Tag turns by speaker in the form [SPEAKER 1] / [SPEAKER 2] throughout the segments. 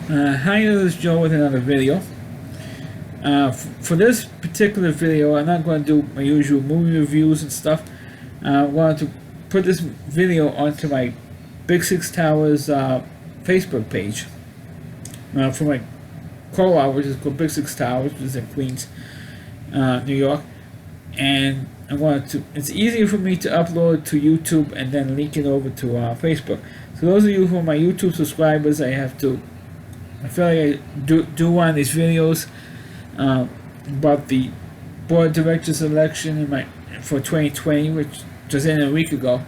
[SPEAKER 1] Hi, this is Joe with another video. For this particular video, I'm not going to do my usual movie reviews and stuff. I wanted to put this video onto my Big Six Towers Facebook page for my co-op, which is called Big Six Towers, which is in Queens, New York. And I wanted to. It's easier for me to upload to YouTube and then link it over to Facebook. So those of you who are my YouTube subscribers, I feel like I do one of these videos about the board of directors election for 2020, which just ended a week ago,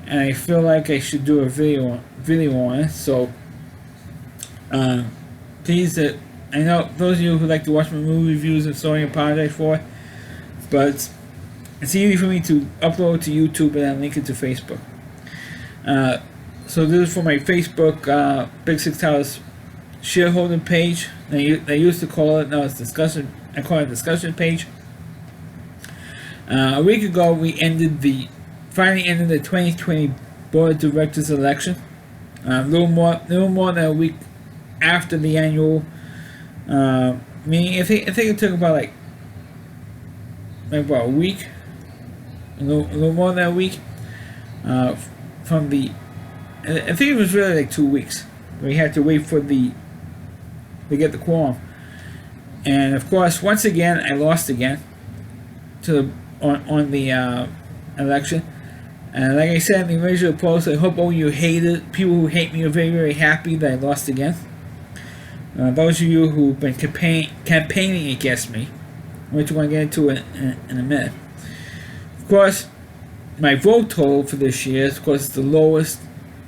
[SPEAKER 1] and I feel like I should do a video on it. So please, I know those of you who like to watch my movie reviews, and so I apologize for it, but it's easy for me to upload to YouTube and then link it to Facebook. So this is for my Facebook Big Six Towers shareholder page. They used to call it, now it's discussion. I call it discussion page. A week ago, we finally ended the 2020 board of directors election. A little more than a week after the annual meeting. I think it took about about a week, a little more than a week from the. I think it was really like 2 weeks. We had to wait to get the quorum, and of course, once again, I lost again on the election. And like I said in the original post, I hope all you people who hate me are very, very happy that I lost again. Those of you who've been campaigning against me, which we're going to get into in a minute. Of course, my vote total for this year is, of course, the lowest.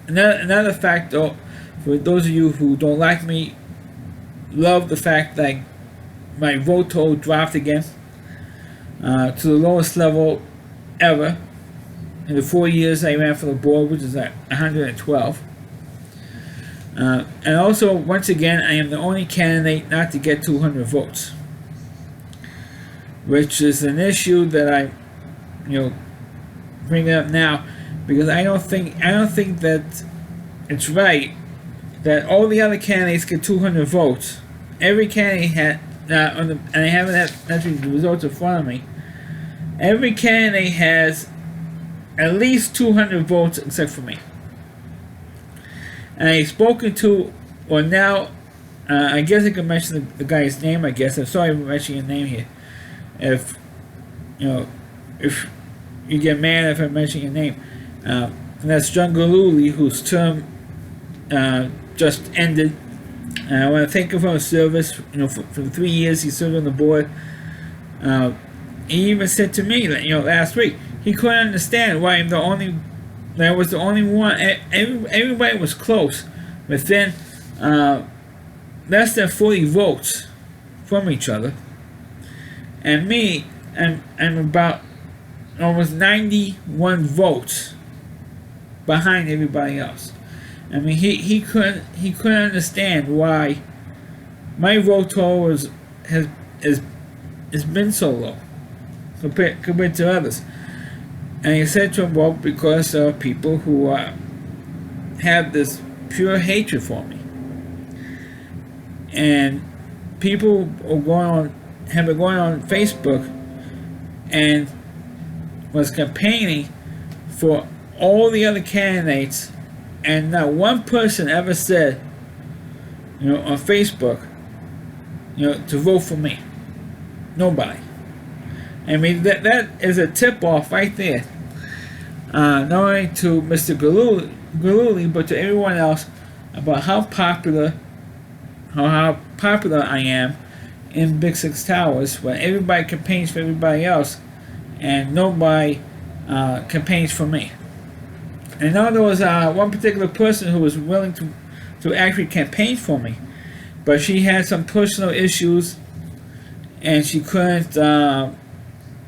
[SPEAKER 1] Another fact, though, for those of you who don't like me, love the fact that my vote total dropped again to the lowest level ever in the 4 years I ran for the board, which is at 112. And also, once again, I am the only candidate not to get 200 votes, which is an issue that I, bring it up now, because I don't think that it's right that all the other candidates get 200 votes. Every candidate had, and I haven't had the results in front of me. Every candidate has at least 200 votes except for me. And I've spoken to, or now, I guess I can mention the guy's name. I guess I'm sorry for mentioning your name here. If you get mad if I mention your name, and that's John Galuli, whose term just ended. I want to thank him for his service. For the 3 years he served on the board. He even said to me, last week, he couldn't understand why I was the only one. Everybody was close, within less than 40 votes from each other. And me, I'm about almost 91 votes behind everybody else. I mean, he couldn't understand why my vote total has been so low compared to others. And he said to him, well, because of people who have this pure hatred for me, and people have been going on Facebook and was campaigning for all the other candidates, and not one person ever said, on Facebook, to vote for me. Nobody. I mean, that is a tip-off right there. Not only to Mr. Galuli, but to everyone else about how popular I am in Big Six Towers, when everybody campaigns for everybody else and nobody campaigns for me. And now there was one particular person who was willing to actually campaign for me, but she had some personal issues, and she couldn't.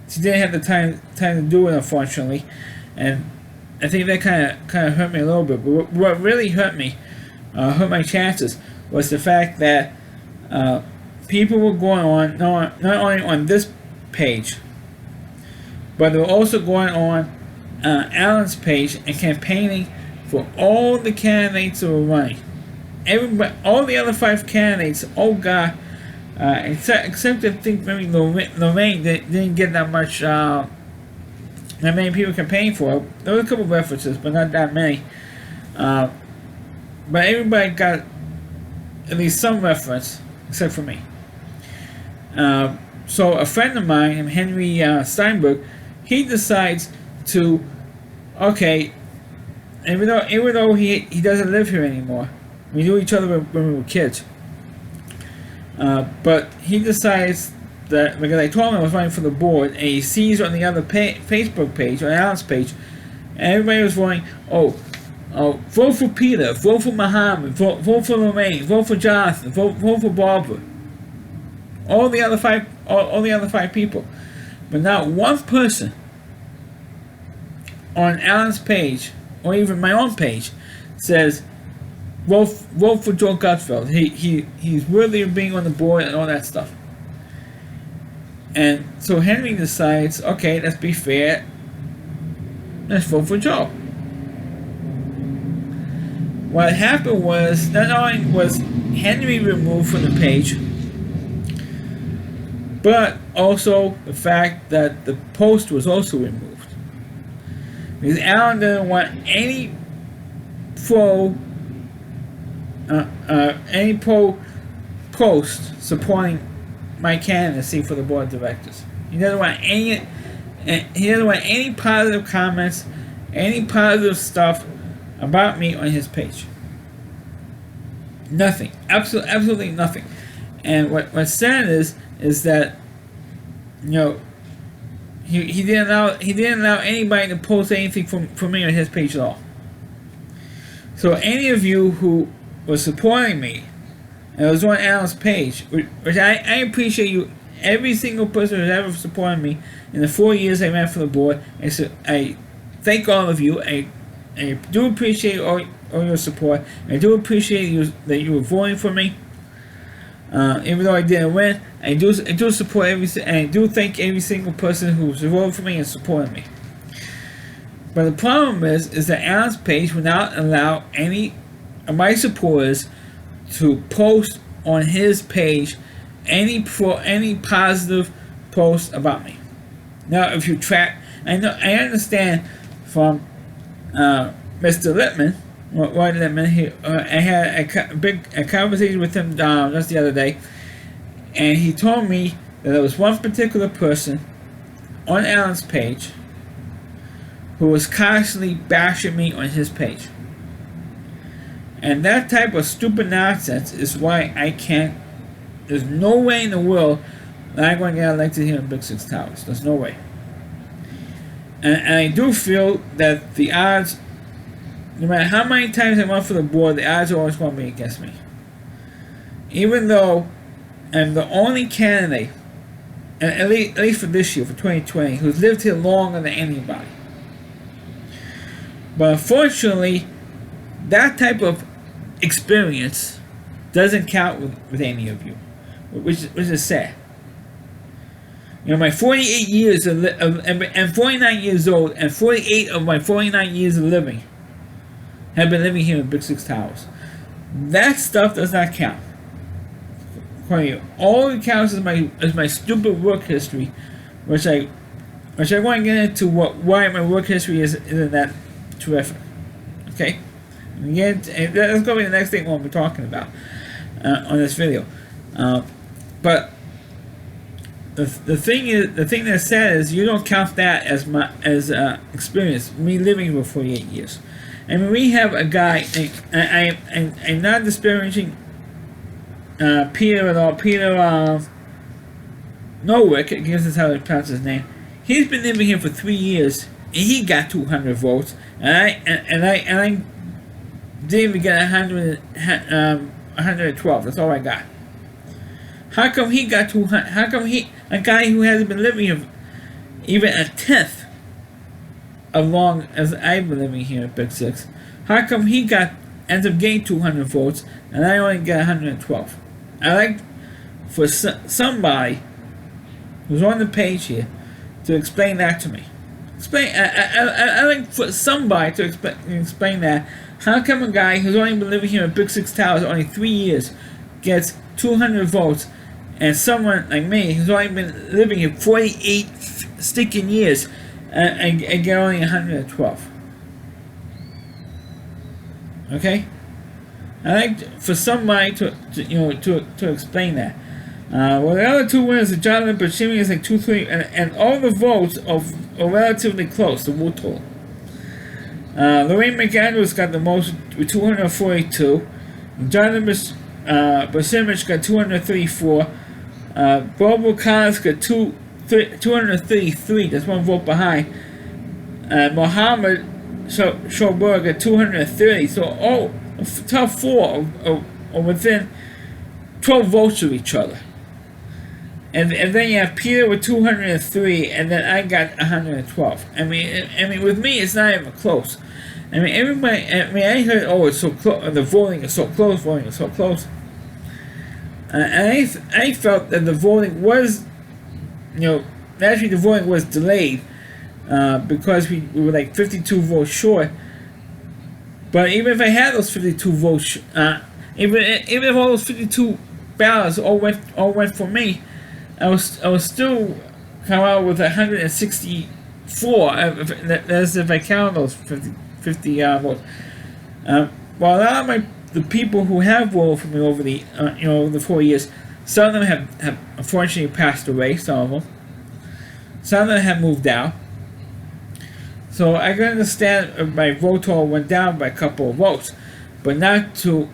[SPEAKER 1] She didn't have the time to do it, unfortunately, and I think that kind of hurt me a little bit. But what really hurt my chances, was the fact that people were going on not only on this page, but they were also going on Alan's page and campaigning for all the candidates that were running. everybody, all the other 5 candidates, all got, except I think maybe Lorraine didn't get that much, that many people campaigning for her. There were a couple of references, but not that many. But everybody got at least some reference, except for me. So a friend of mine, Henry Steinberg, he decides to, okay, even though he doesn't live here anymore, we knew each other when we were kids. But he decides that, because I told him I was running for the board, and he sees on the other Facebook page, on Alan's page, and everybody was voting, vote for Peter, vote for Muhammad, vote for Lorraine, vote for Jonathan, vote for Barbara. All the other 5 people. But not one person on Alan's page, or even my own page, says, vote for Joe Gutfeld. He's worthy of being on the board and all that stuff. And so Henry decides, okay, let's be fair, let's vote for Joe. What happened was, not only was Henry removed from the page, but also the fact that the post was also removed. Because Alan didn't want any post supporting my candidacy for the board of directors. He doesn't want any positive comments, any positive stuff about me on his page. Nothing. Absolutely nothing. And what's sad is that, you know, he didn't allow anybody to post anything for me on his page at all. So any of you who was supporting me and was on Alan's page, which I appreciate you, every single person who's ever supported me in the 4 years I ran for the board, and so I thank all of you. I do appreciate all your support. I do appreciate that you were voting for me. Even though I didn't win, I do support and I do thank every single person who's voted for me and supported me. But the problem is that Alan's page will not allow any of my supporters to post on his page any positive post about me. Now, if you track, I understand from Mr. Lippman, Roy Lippman. I had a conversation with him just the other day, and he told me that there was one particular person on Alan's page who was constantly bashing me on his page. And that type of stupid nonsense is why I can't. There's no way in the world that I'm going to get elected here in Big Six Towers. There's no way. And I do feel that the odds, no matter how many times I run for the board, the odds are always going to be against me. Even though I'm the only candidate, at least for this year, for 2020, who's lived here longer than anybody. But unfortunately, that type of experience doesn't count with any of you, which is sad. You know, my 48 years I'm 49 years old, and 48 of my 49 years of living have been living here in Big Six Towers. That stuff does not count. All it counts is my stupid work history, which I want to get into why my work history isn't that terrific. Okay, again, that's going to be the next thing we'll be talking about on this video. But the thing that's sad is you don't count that as experience. Me living here for 48 years. I mean, we have a guy. I'm not disparaging Peter at all. Peter Nowick, I guess that's how they pronounce his name. He's been living here for 3 years, and he got 200 votes, and I didn't even get 112. That's all I got. How come he got 200? How come a guy who hasn't been living here even a tenth as long as I've been living here at Big Six, how come he ends up getting 200 votes and I only get 112? I like for somebody who's on the page here to explain that to me. I like for somebody to explain that. How come a guy who's only been living here at Big Six Towers only 3 years gets 200 votes, and someone like me who's only been living here 48 stinking years and get only 112? Okay, I like for somebody to explain that. Well, the other two winners, Jonathan Bashimi is like 2-3, and all the votes are relatively close. The vote total. Lorraine McAndrews got the most with 242. Jonathan Bashimi got 234. Bobo Collins got 233. That's one vote behind. Mohammed Shoberg got 230. So all top four are within 12 votes of each other. And then you have Peter with 203, and then I got 112. I mean, with me, it's not even close. I mean, everybody. I mean, I heard, oh, it's so close. The voting is so close. Voting is so close. And I felt that the voting was, actually the voting was delayed because we were like 52 votes short. But even if I had those 52 votes, even if all those 52 ballots all went for me, I was still come out with 164. That's if I count those 50 votes. Well, a lot of the people who have voted for me over the 4 years, some of them have unfortunately passed away. Some of them have moved out. So I can understand my vote total went down by a couple of votes, but not to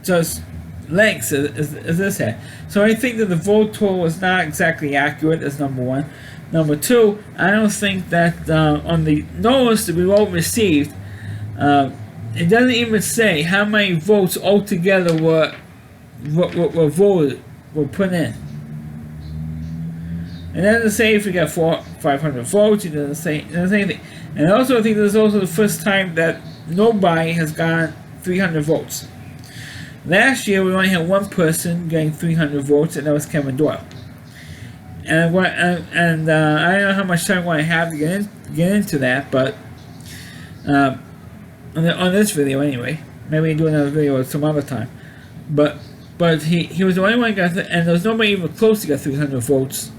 [SPEAKER 1] just lengths as this had. So I think that the vote total was not exactly accurate. That's number one. Number two, I don't think that on the notice that we all received, it doesn't even say how many votes altogether were voted, were put in. It doesn't say if we got 500 votes. It doesn't say anything. And also, I think this is also the first time that nobody has gotten 300 votes. Last year, we only had one person getting 300 votes, and that was Kevin Doyle. And I don't know how much time I have to get into that, but on this video anyway. Maybe do another video some other time. But he was the only one who got, and there was nobody even close to get 300 votes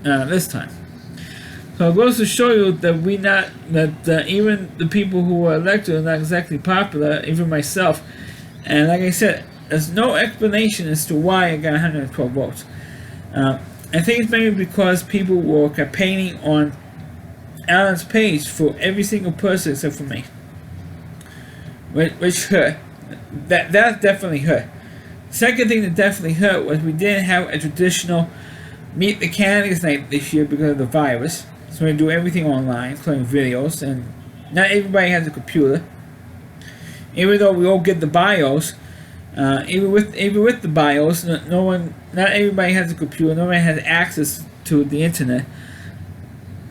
[SPEAKER 1] this time. So it goes to show you that even the people who were elected are not exactly popular, even myself. And like I said, there's no explanation as to why I got 112 votes. I think it's maybe because people were campaigning on Alan's page for every single person except for me, which hurt. That definitely hurt. Second thing that definitely hurt was we didn't have a traditional Meet the Candidates night this year because of the virus. So we do everything online, including videos, and not everybody has a computer. Even though we all get the bios, even with the bios, not everybody has a computer. Nobody has access to the internet.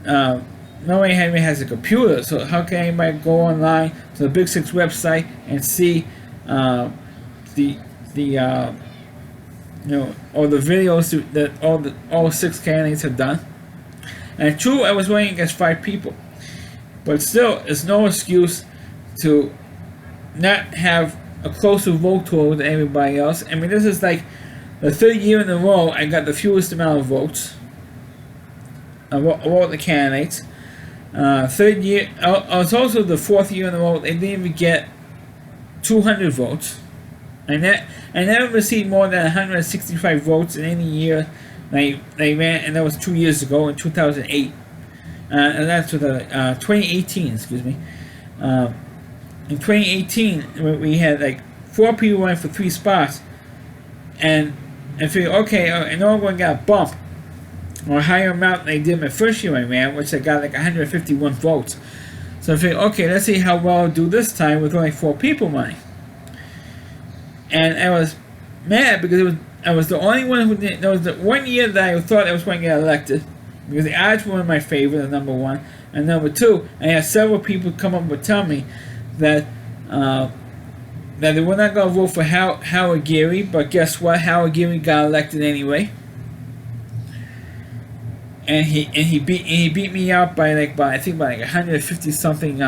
[SPEAKER 1] Nobody has a computer. So how can anybody go online to the Big Six website and see all the videos that all 6 candidates have done? And true, I was running against 5 people, but still, it's no excuse to not have a closer vote total than everybody else. I mean, this is like the 3rd year in a row I got the fewest amount of votes of all the candidates. 3rd year, it's also the 4th year in a row they didn't even get 200 votes. I never received more than 165 votes in any year they ran, and that was 2 years ago in 2008. And that's 2018, excuse me. In 2018, we had like 4 people running for 3 spots, and I figured, okay, I know I'm going to get a bump or a higher amount than I did my first year I ran, which I got like 151 votes. So I figured, okay, let's see how well I'll do this time with only 4 people running. And I was mad because I was the only one who didn't. There was the 1 year that I thought I was going to get elected because the odds were in my favor, the number 1. And number 2, I had several people come up and tell me that they were not going to vote for Howard Geary, but guess what? Howard Geary got elected anyway. and he beat me out by I think by 150 something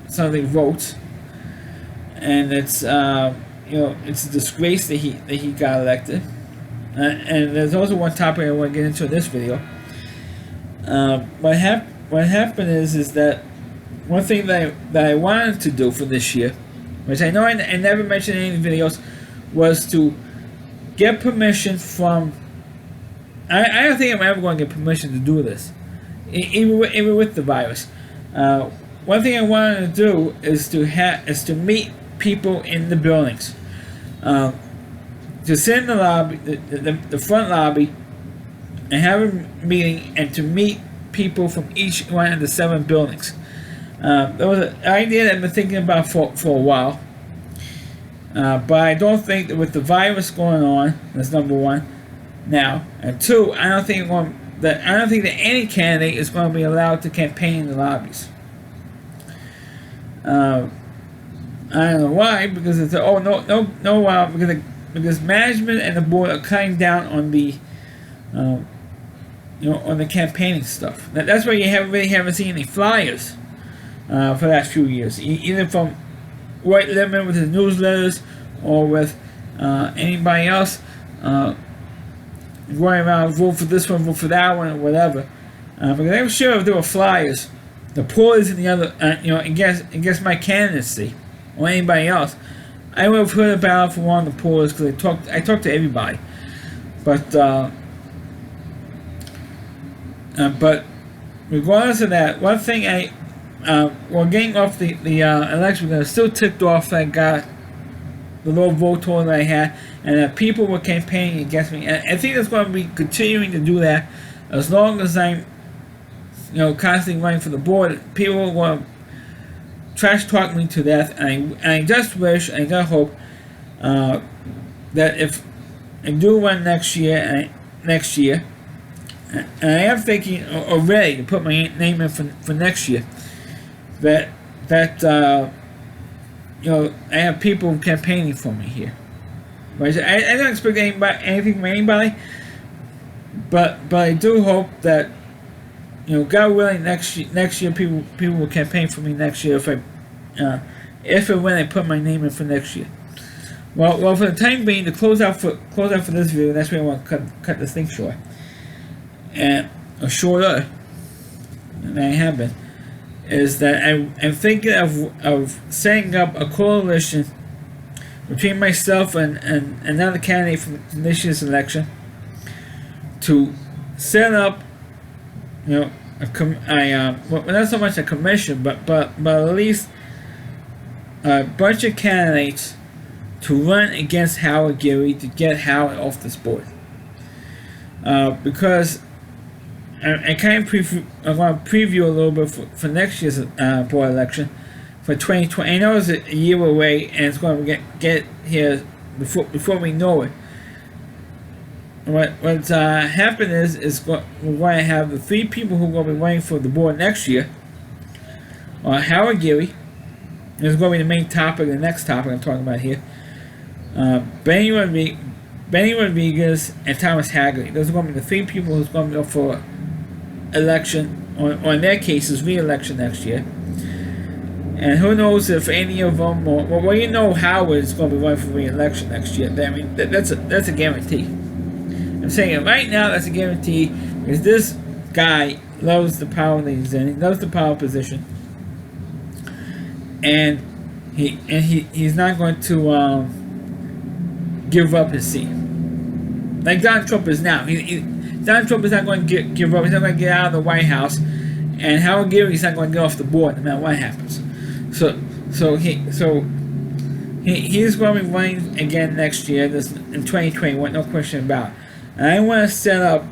[SPEAKER 1] something votes, and it's it's a disgrace that he got elected. And there's also one topic I want to get into in this video. What happened is that one thing that I wanted to do for this year, which I know I never mentioned in any videos, was to get permission from. I don't think I'm ever going to get permission to do this, even with the virus. One thing I wanted to do is to meet people in the buildings, to sit in the lobby, the front lobby, and have a meeting, and to meet people from each one of the 7 buildings. That was an idea that I've been thinking about for a while, but I don't think that with the virus going on, that's number one. Now, and two, I don't think that any candidate is going to be allowed to campaign in the lobbies. I don't know why, because it's because management and the board are cutting down on the on the campaigning stuff. That's why you really haven't seen any flyers for the last few years, either from White Lemon with his newsletters or with anybody else going around, vote for this one, vote for that one, or whatever. Because I'm sure if there were flyers, the pollers in the other, against my candidacy or anybody else, I would have heard about it from one of the pollers, because I talked to everybody. But regardless of that, one thing while getting off the election, I still ticked off that I got the low vote total that I had, and that people were campaigning against me. And I think that's going to be continuing to do that as long as I'm, constantly running for the board. People are going to trash talk me to death, and I just wish, I just hope that if I do run next year, and I am thinking already to put my name in for next year, that I have people campaigning for me here. Right? I don't expect anything from anybody, but I do hope that, God willing, next year people will campaign for me next year if and when I put my name in for next year. Well, for the time being, to close out for this video, that's where I want to cut this thing short, or shorter than I have been, is that I'm thinking of setting up a coalition between myself and another candidate from this year's election to set up, well, not so much a commission, but at least a bunch of candidates to run against Howard Geary to get Howard off this board. Because I kind of I want to preview a little bit for next year's board election for 2020. I know it's a year away, and it's going to get here before we know it. What's happened is we're going to have the 3 people who are going to be running for the board next year. Howard Geary is going to be the main topic, the next topic I'm talking about here. Benny Rodriguez and Thomas Hagerty. Those are going to be the 3 people who's going to go for election, or in their cases, re-election next year. And who knows if any of them, Howard is going to be running for re-election next year. I mean, that's a guarantee. I'm saying it right now, that's a guarantee, because this guy loves the power that he's in. He loves the power position, and he's not going to give up his seat like Donald Trump is now. Donald Trump is not going to give up. He's not going to get out of the White House, and Howard Geary is not going to get off the board no matter what happens. So he's going to be running again next year, in 2021, no question about it. And I want to set up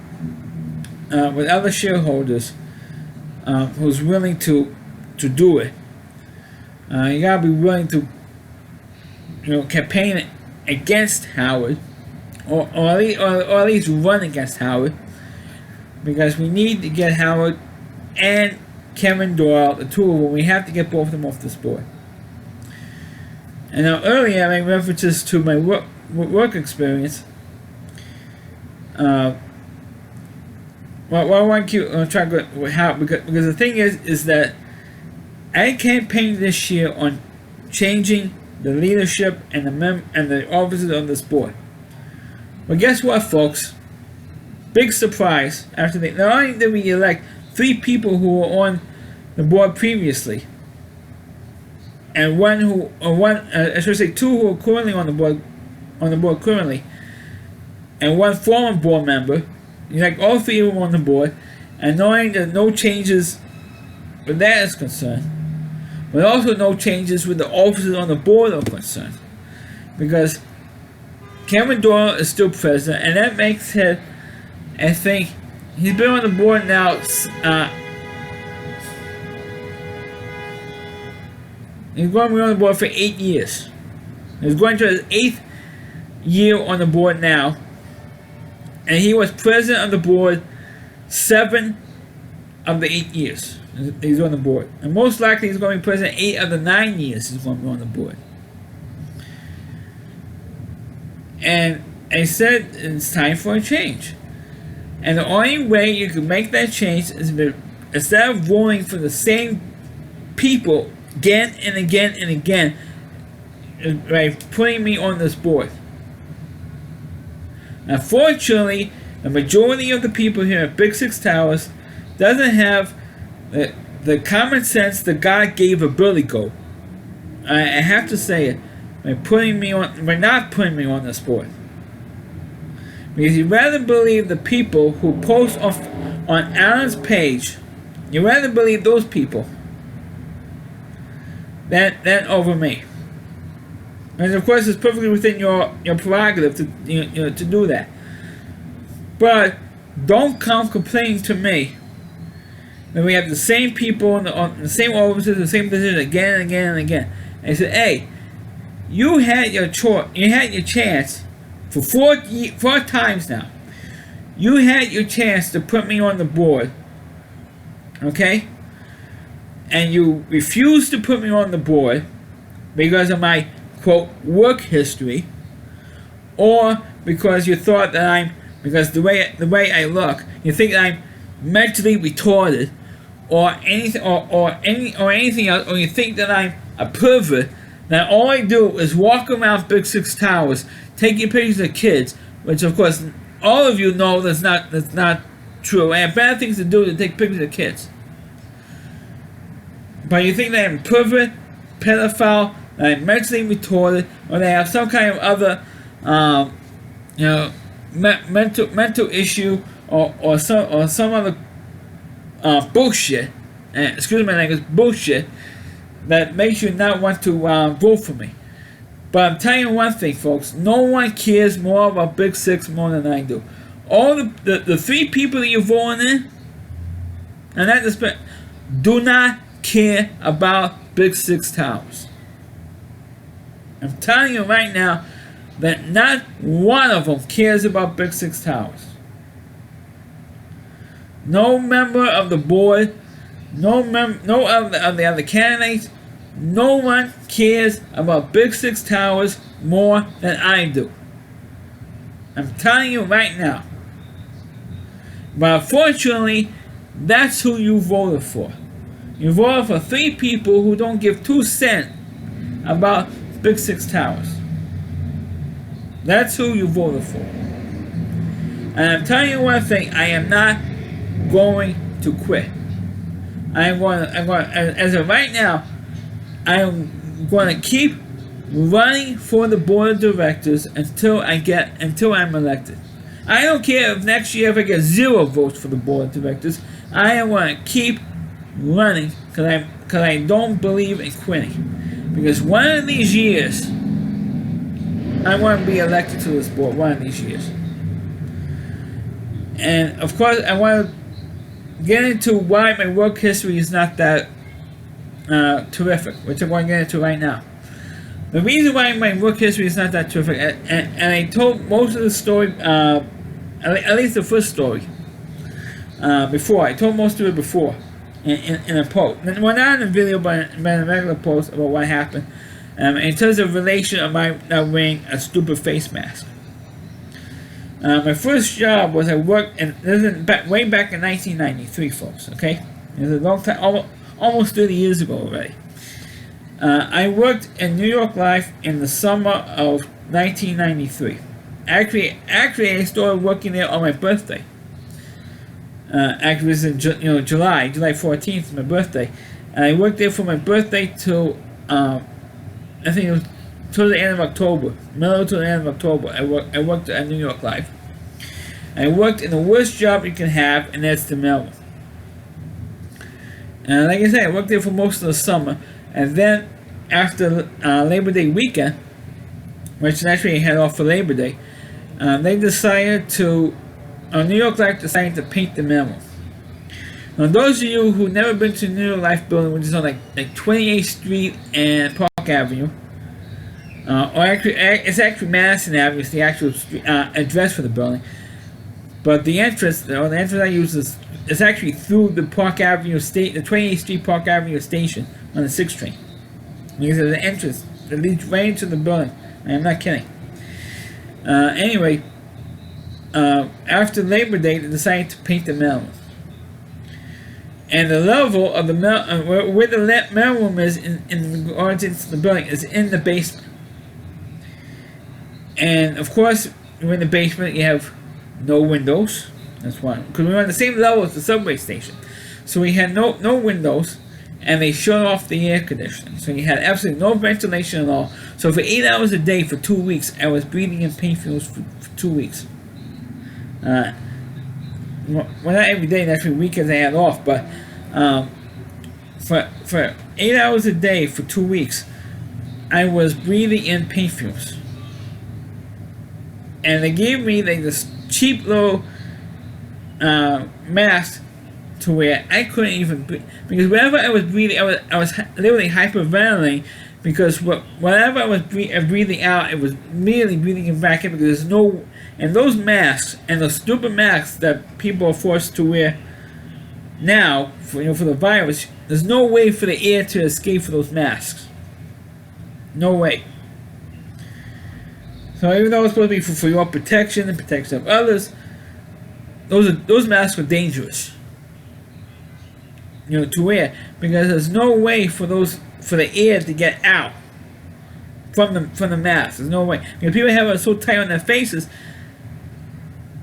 [SPEAKER 1] with other shareholders who's willing to do it. You gotta be willing to campaign against Howard, or at least run against Howard, because we need to get Howard and Kevin Doyle, the 2 of them. We have to get both of them off this board. And now earlier I made references to my work experience. Well, I want you try to go how because the thing is that I campaigned this year on changing the leadership and the officers on this board. Well, guess what, folks? Big surprise! After not only did we elect 3 people who were on the board previously, and I should say 2 who are currently on the board currently, and 1 former board member. Like all 3 of them on the board, and knowing that no changes where that is concerned, but also no changes with the officers on the board are concerned, because Cameron Doyle is still president, and that makes him, I think, he's been on the board now. He's going to be on the board for 8 years. He's going to his 8th year on the board now. And he was president of the board 7 of the 8 years he's on the board. And most likely he's going to be president 8 of the 9 years he's going to be on the board. And I said it's time for a change. And the only way you can make that change is instead of voting for the same people again and again and again, by putting me on this board. Unfortunately, the majority of the people here at Big Six Towers doesn't have the common sense that God gave a Billy Goat. I have to say it by not putting me on this board. Because you'd rather believe the people who post on Alan's page, you'd rather believe those people than over me. And of course, it's perfectly within your prerogative to do that. But don't come complaining to me that we have the same people on the same offices, the same position again and again and again. And I said, hey, you had your chance for 4 times now. You had your chance to put me on the board, okay? And you refused to put me on the board because of my quote work history, or because you thought that because the way I look, you think that I'm mentally retarded, or anything, or anything else, or you think that I'm a pervert. That all I do is walk around Big Six Towers, taking pictures of kids, which of course all of you know that's not true. I have bad things to do to take pictures of kids. But you think that I'm a pervert, pedophile, that I'm mentally retarded, or they have some kind of other, mental issue, or some other bullshit. Excuse my language, bullshit that makes you not want to vote for me. But I'm telling you one thing, folks. No one cares more about Big Six more than I do. All the 3 people that you're voting in, and that respect, do not care about Big Six Towers. I'm telling you right now that not one of them cares about Big Six Towers. No member of the board, no of the other candidates, no one cares about Big Six Towers more than I do. I'm telling you right now. But unfortunately, that's who you voted for. You voted for 3 people who don't give 2 cents about Big Six Towers. That's who you voted for. And I'm telling you one thing, I am not going to quit. I'm going as of right now, I'm going to keep running for the board of directors until I'm elected. I don't care if next year if I get 0 votes for the board of directors. I am going to keep running because I don't believe in quitting. Because one of these years, I want to be elected to this board. One of these years. And of course, I want to get into why my work history is not that terrific, which I'm going to get into right now. The reason why my work history is not that terrific, and I told most of the story, at least the first story, before. I told most of it before in a post. Well, not in a video, but in a regular post about what happened in terms of relation of my wearing a stupid face mask. My first job was I worked, and this is way back in 1993, folks. Okay, it was a long time, almost 30 years ago already. I worked in New York Life in the summer of 1993. Actually, I started working there on my birthday. Actually, it was in July 14th, my birthday, and I worked there from my birthday till I think it was till the end of October, middle to the end of October. I worked at New York Life. I worked in the worst job you can have, and that's the mailman. And like I said, I worked there for most of the summer, and then after Labor Day weekend, which actually I had off for Labor Day, they decided to, New York Life decided to paint the mailroom. Now, those of you who've never been to the New York Life building, which is on like 28th Street and Park Avenue, or actually, it's actually Madison Avenue, it's the actual street, address for the building. But the entrance I use is actually through the Park Avenue the 28th Street Park Avenue station on the 6th train. Because there's an entrance that leads right into the building. I'm not kidding. Anyway, after Labor Day, they decided to paint the mailroom. And the level of the where the mailroom is in regards into the building is in the basement. And of course, you're in the basement, you have no windows. That's one. Because we were on the same level as the subway station. So we had no windows, and they shut off the air conditioning. So you had absolutely no ventilation at all. So for 8 hours a day for 2 weeks, I was breathing in paint fumes for 2 weeks. Well, not every day, that's for weekends I had off, but for 8 hours a day for 2 weeks, I was breathing in paint fumes. And they gave me this cheap little mask to where I couldn't even breathe, because whenever I was breathing, I was literally hyperventilating, because whatever I was breathing out, it was immediately breathing it back in, because there's no, and those masks, and those stupid masks that people are forced to wear now for the virus, there's no way for the air to escape for those masks. No way. So even though it's supposed to be for your protection and protection of others, those masks are dangerous. To wear, because there's no way for the air to get out from the mask. There's no way. Because people have it so tight on their faces.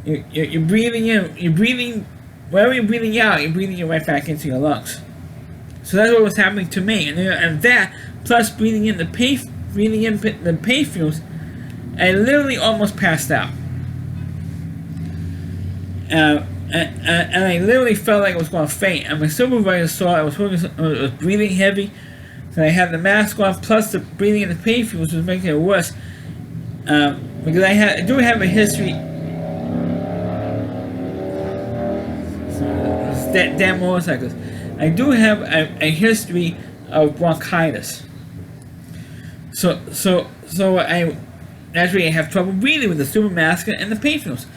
[SPEAKER 1] You're breathing in, wherever you're breathing out, you're breathing it right back into your lungs. So that's what was happening to me, and that plus breathing in the paint fumes, I literally almost passed out. And I literally felt like I was going to faint. And my supervisor saw I was breathing heavy, so I had the mask on, plus the breathing in the paint fumes was making it worse. Because I do have a history. Damn motorcycles. I do have a history of bronchitis. So I actually have trouble breathing with the super mask and the paint fumes.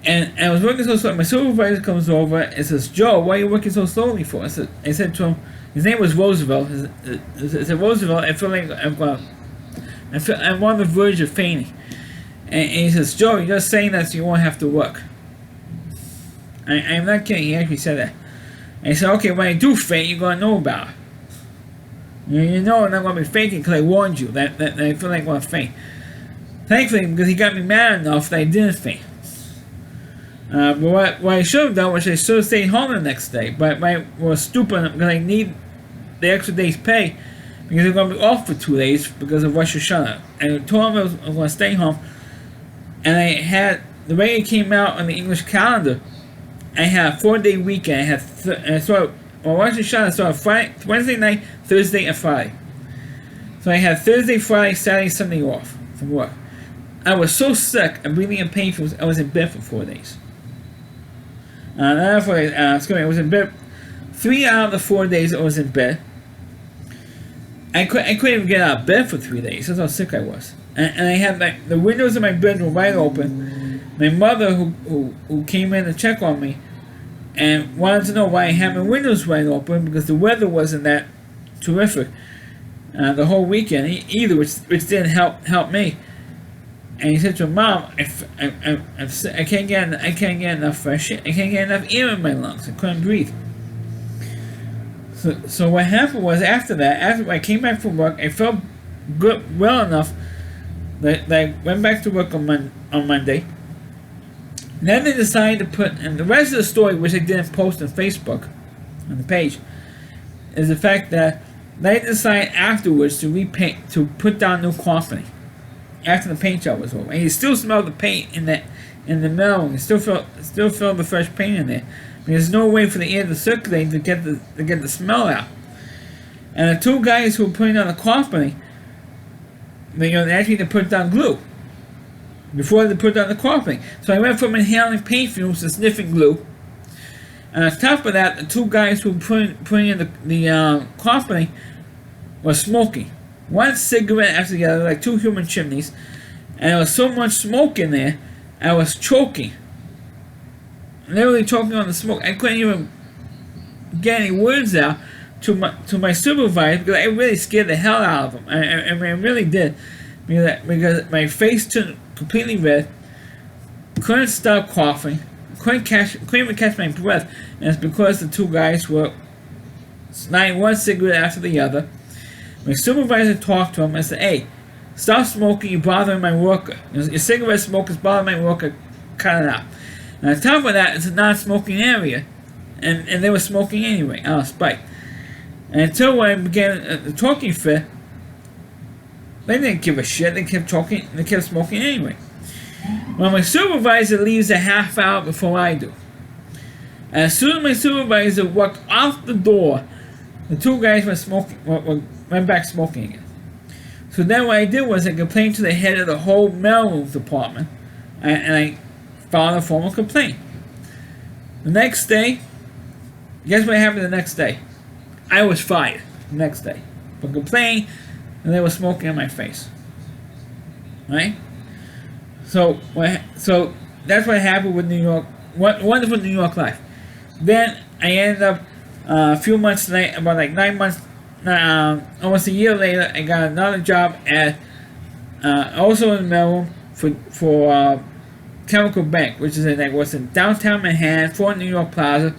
[SPEAKER 1] And I was working so slowly. My supervisor comes over and says, "Joe, why are you working so slowly for?" I said to him, his name was Roosevelt. I said, "Roosevelt, I feel like I'm on the verge of fainting." And he says, "Joe, you're just saying that so you won't have to work." I'm not kidding. He actually said that. And he said, "Okay, when I do faint, you're going to know about it. You know I'm not going to be fainting because I warned you that I feel like I'm going to faint." Thankfully, because he got me mad enough that I didn't faint. But what I should have done was I should have stayed home the next day. But I was stupid because I need the extra day's pay, because I'm going to be off for 2 days because of Rosh Hashanah. And I told him I was going to stay home. And I had, the way it came out on the English calendar, I had a 4-day weekend. I had Rosh Hashanah started Wednesday night, Thursday, and Friday. So I had Thursday, Friday, Saturday, Sunday off from work. I was so sick and breathing in pain fumes, I was in bed for 4 days. I was in bed 3 out of the 4 days. I was in bed. I couldn't even get out of bed for 3 days. That's how sick I was. And I had the windows of my bedroom wide open. My mother, who came in to check on me, and wanted to know why I had my windows wide open, because the weather wasn't that terrific the whole weekend either, which didn't help me. And he said to him, Mom, I can't get enough fresh air. I can't get enough air in my lungs. I couldn't breathe. So what happened was after I came back from work, I felt well enough that I went back to work on Monday. And then they decided to put, and the rest of the story, which I didn't post on Facebook, on the page, is the fact that they decided afterwards to repaint, to put down new carpeting after the paint job was over. And you still smell the paint in the mill. You still feel the fresh paint in there. There's no way for the air to circulate to get the smell out. And the two guys who were putting on the carpeting, they actually to put down glue before they put down the carpeting. So I went from inhaling paint fumes to sniffing glue. And on top of that, the two guys who were putting in the carpeting were smoking. One cigarette after the other, like two human chimneys. And there was so much smoke in there, I was choking. Literally choking on the smoke. I couldn't even get any words out to my supervisor because I really scared the hell out of him. I mean, I really did. Because my face turned completely red. Couldn't stop coughing. Couldn't even catch my breath. And it's because the two guys were lighting one cigarette after the other. My supervisor talked to him and said, "Hey, stop smoking, you're bothering my worker. Your cigarette smoke is bothering my worker, cut it out." And on top of that, it's a non-smoking area. And they were smoking anyway, out of spite. And until I began the talking fit, they didn't give a shit. They kept talking, they kept smoking anyway. Well, my supervisor leaves a half hour before I do. And as soon as my supervisor walked off the door, the two guys went back smoking again. So then what I did was I complained to the head of the whole mailroom department, and I filed a formal complaint. The next day, guess what happened the next day? I was fired the next day for complaining, and they were smoking in my face. Right? So that's what happened with New York. Wonderful New York life. Then I ended up a few months later, about like 9 months, almost a year later, I got another job at also in the mailroom for Chemical Bank, which is in downtown Manhattan, 4 New York Plaza.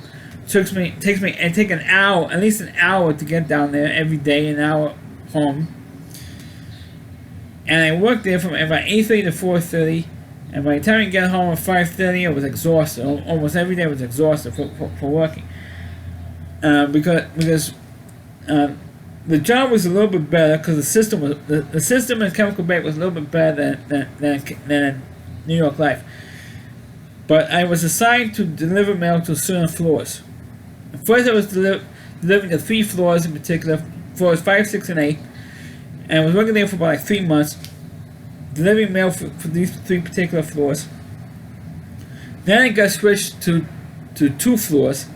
[SPEAKER 1] Takes me an hour, at least an hour to get down there every day, an hour home. And I worked there from about 8:30 to 4:30. And by the time I get home at 5:30, I was exhausted. Almost every day I was exhausted for working. Because the job was a little bit better because the system in Chemical Bank was a little bit better than New York Life. But I was assigned to deliver mail to certain floors. At first I was delivering to 3 floors in particular, floors 5, 6, and 8. And I was working there for about like 3 months, delivering mail for these 3 particular floors. Then I got switched to 2 floors,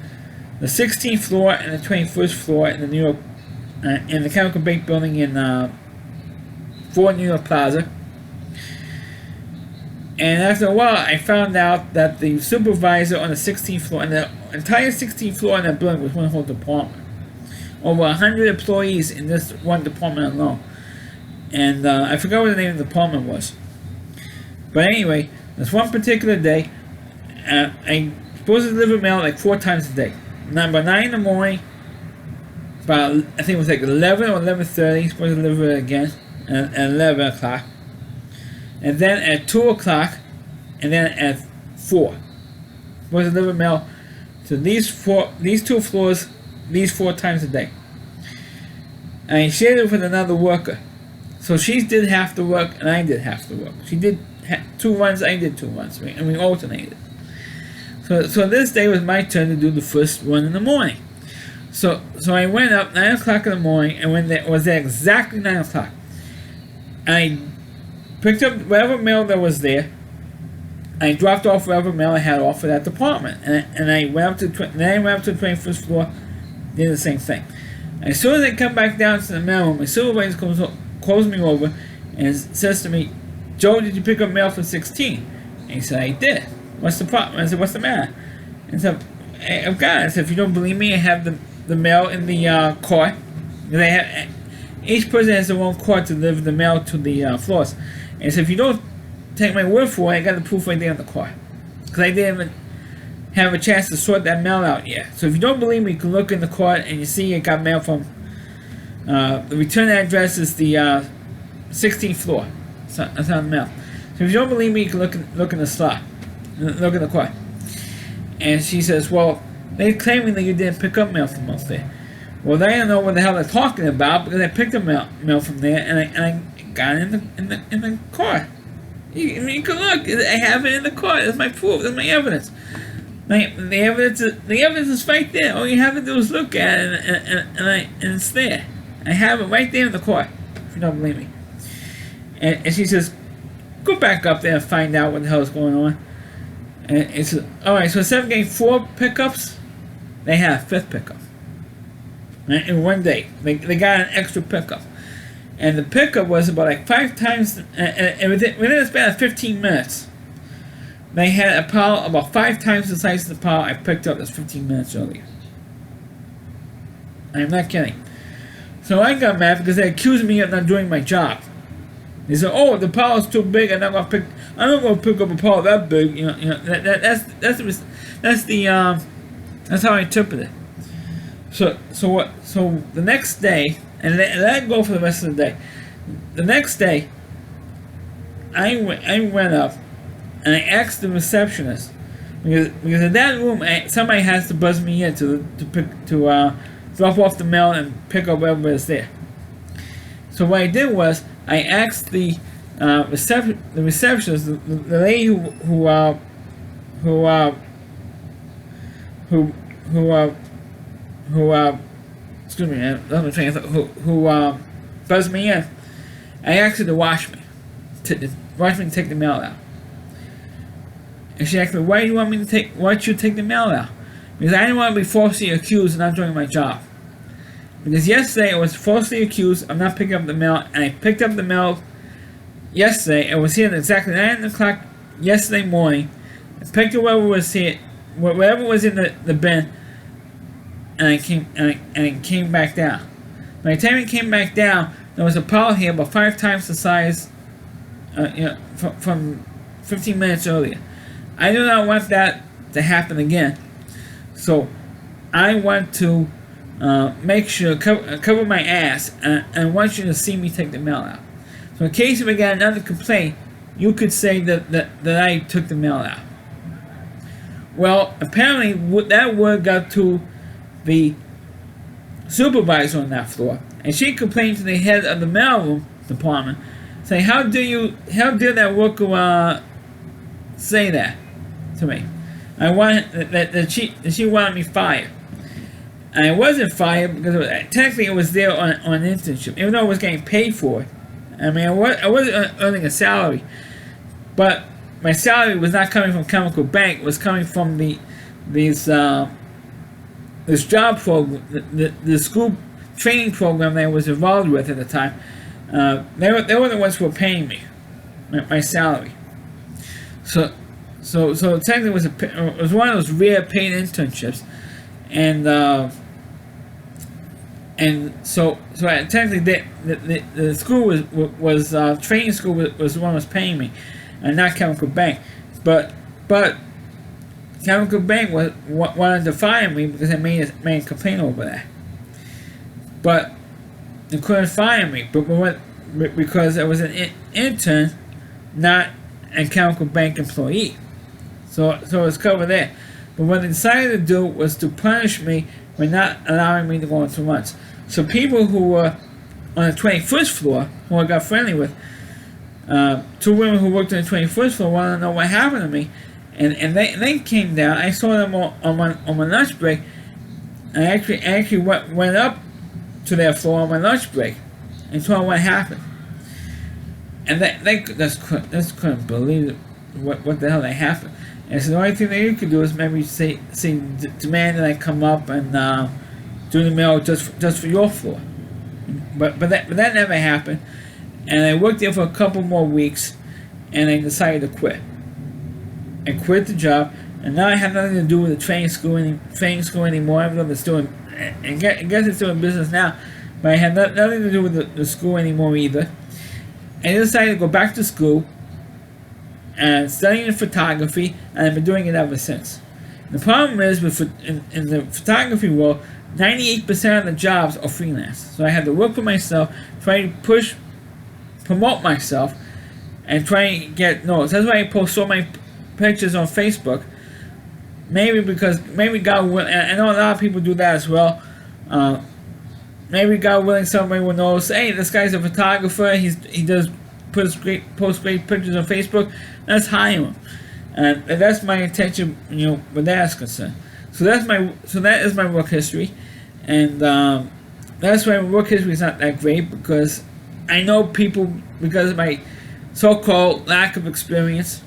[SPEAKER 1] the 16th floor and the 21st floor in the New York, in the Chemical Bank building in 4 New York Plaza. And after a while, I found out that the supervisor on the 16th floor, and the entire 16th floor in that building was one whole department. Over 100 employees in this one department alone. And I forgot what the name of the department was. But anyway, this one particular day, I supposed to deliver mail like 4 times a day. About 9 in the morning, about, I think it was like 11 or 11:30, supposed to deliver it again at 11 o'clock. And then at 2 o'clock, and then at 4. Supposed to deliver mail to these 2 floors, these 4 times a day. And I shared it with another worker. So she did half the work, and I did half the work. She did 2 runs, I did 2 runs, and we alternated. So this day was my turn to do the first run in the morning. So I went up 9 o'clock in the morning, and when it was at exactly 9 o'clock, I picked up whatever mail that was there. I dropped off whatever mail I had off for that department, and I went up to the 21st floor, did the same thing. As soon as I come back down to the mailroom, my supervisor calls me over and says to me, "Joe, did you pick up mail for 16?" And he said, "I did. What's the problem?" I said, "What's the matter?" And he said, "I've got it." I said, "If you don't believe me, I have the mail in the cart. Each person has their own cart to deliver the mail to the floors." And he said, "If you don't take my word for it. I got the proof right there in the car. Because I didn't even have a chance to sort that mail out yet. So if you don't believe me, you can look in the car and you see it got mail from, the return address is the 16th floor. It's on the mail. So if you don't believe me, you can look in the slot. Look in the car. And she says, well, they're claiming that you didn't pick up mail from up there. Well, they don't know what the hell they're talking about because I picked up mail from there and I got it in the car. You can look. I have it in the car. That's my proof. That's my evidence. The evidence is right there. All you have to do is look at it and it's there. I have it right there in the car. If you don't believe me. And she says, go back up there and find out what the hell is going on. And it says, all right. So instead of getting 4 pickups, they had a 5th pickup. Right? In one day, they got an extra pickup, and the pickup was about like 5 times. And within a span of 15 minutes, they had a pile about 5 times the size of the pile I picked up just 15 minutes earlier. I'm not kidding. So I got mad because they accused me of not doing my job. They said, "Oh, the pile is too big. I'm not gonna pick up a pile that big." That's how I interpret it. So the next day, and let it go for the rest of the day. The next day, I went up and I asked the receptionist because in that room somebody has to buzz me in to drop off the mail and pick up whatever is there. So what I did was I asked the receptionist, the lady who buzzed me in. I asked her to watch me and take the mail out. And she asked me, why do you want you to take the mail out? Because I didn't want to be falsely accused of not doing my job. Because yesterday I was falsely accused of not picking up the mail, and I picked up the mail yesterday. I was here at exactly 9 o'clock yesterday morning. I picked up whatever was here, whatever was in the bin, and I came back down. By the time I came back down, there was a pile here about 5 times the size, from 15 minutes earlier. I do not want that to happen again. So I want to make sure cover my ass, and I want you to see me take the mail out. So in case if I got another complaint, you could say that I took the mail out. Well, apparently that word got to the supervisor on that floor, and she complained to the head of the mailroom department, saying, "How dare that worker say that to me? I want that she wanted me fired." And I wasn't fired because technically it was there on an internship, even though I was getting paid for it. I mean, I wasn't earning a salary, but my salary was not coming from Chemical Bank. It was coming from this job program, the school training program that I was involved with at the time. They were the ones who were paying me my salary. So technically it was one of those rare paid internships, and so technically the school was training school was the one who was paying me, and not Chemical Bank, but Chemical Bank wanted to fire me because I made a complaint over that, but they couldn't fire me, because I was an intern, not a Chemical Bank employee, so it was covered there. But what they decided to do was to punish me by not allowing me to go into lunch. So people who were on the 21st floor, who I got friendly with, 2 women who worked on the 21st floor wanted to know what happened to me, and they came down. I saw them on my lunch break. I actually went up to their floor on my lunch break and told them what happened. And they just couldn't believe what the hell that happened. And so the only thing that you could do is maybe demand that I come up and do the mail just for your floor. But that never happened. And I worked there for a couple more weeks, and I decided to quit. I quit the job, and now I have nothing to do with the training school anymore. Even though it's doing, I guess it's doing business now, but I have nothing to do with the school anymore either. I decided to go back to school and studying photography, and I've been doing it ever since. The problem is in the photography world, 98% of the jobs are freelance. So I have to work for myself, try to promote myself, and try to get noticed. That's why I post so many pictures on Facebook. Maybe God willing, I know a lot of people do that as well. Maybe God willing, somebody will notice, hey, this guy's a photographer. He does post great pictures on Facebook. Let's hire him. And that's my intention, where that's concerned. So that is my work history, and that's why my work history is not that great, because I know people, because of my so-called lack of experience,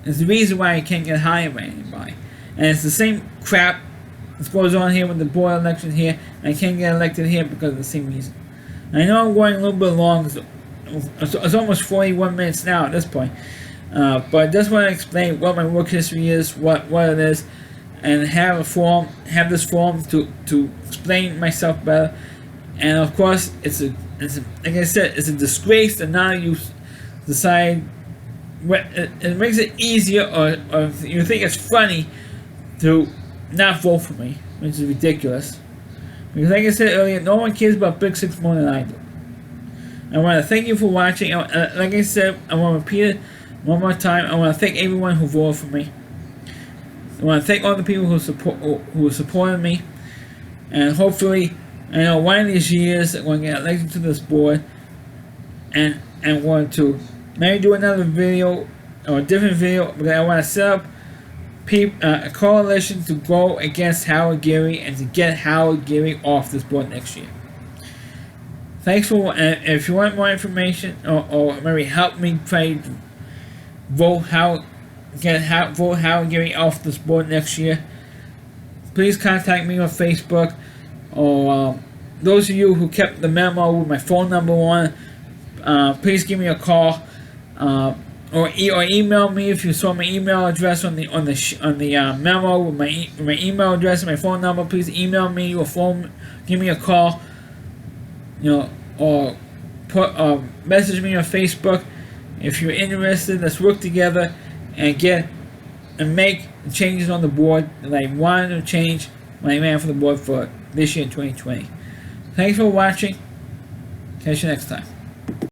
[SPEAKER 1] is the reason why I can't get hired by anybody. And it's the same crap that goes on here with the board election here. I can't get elected here because of the same reason. I know I'm going a little bit long. It's almost 41 minutes now at this point. But I just want to explain what my work history is, what it is, and have this forum to explain myself better. And of course, like I said, it's a disgrace that none of you decide. It makes it easier, or if you think it's funny, to not vote for me, which is ridiculous. Because like I said earlier, no one cares about Big Six more than I do. I want to thank you for watching. Like I said, I want to repeat it one more time. I want to thank everyone who voted for me. I want to thank all the people who supported me. And hopefully, I know one of these years I'm going to get elected to this board. And I'm going to maybe do another video, or a different video, because I want to set up a coalition to go against Howard Gary and to get Howard Gary off this board next year. Thanks for. If you want more information, or maybe help me try to vote Howard Gary off this board next year, please contact me on Facebook, or those of you who kept the memo with my phone number on, please give me a call, or email me if you saw my email address on the memo with my email address and my phone number. Please email me or give me a call, or message me on Facebook if you're interested. Let's work together and make changes on the board that I wanted to change when I ran for the board for this year in 2020. Thanks for watching. Catch you next time.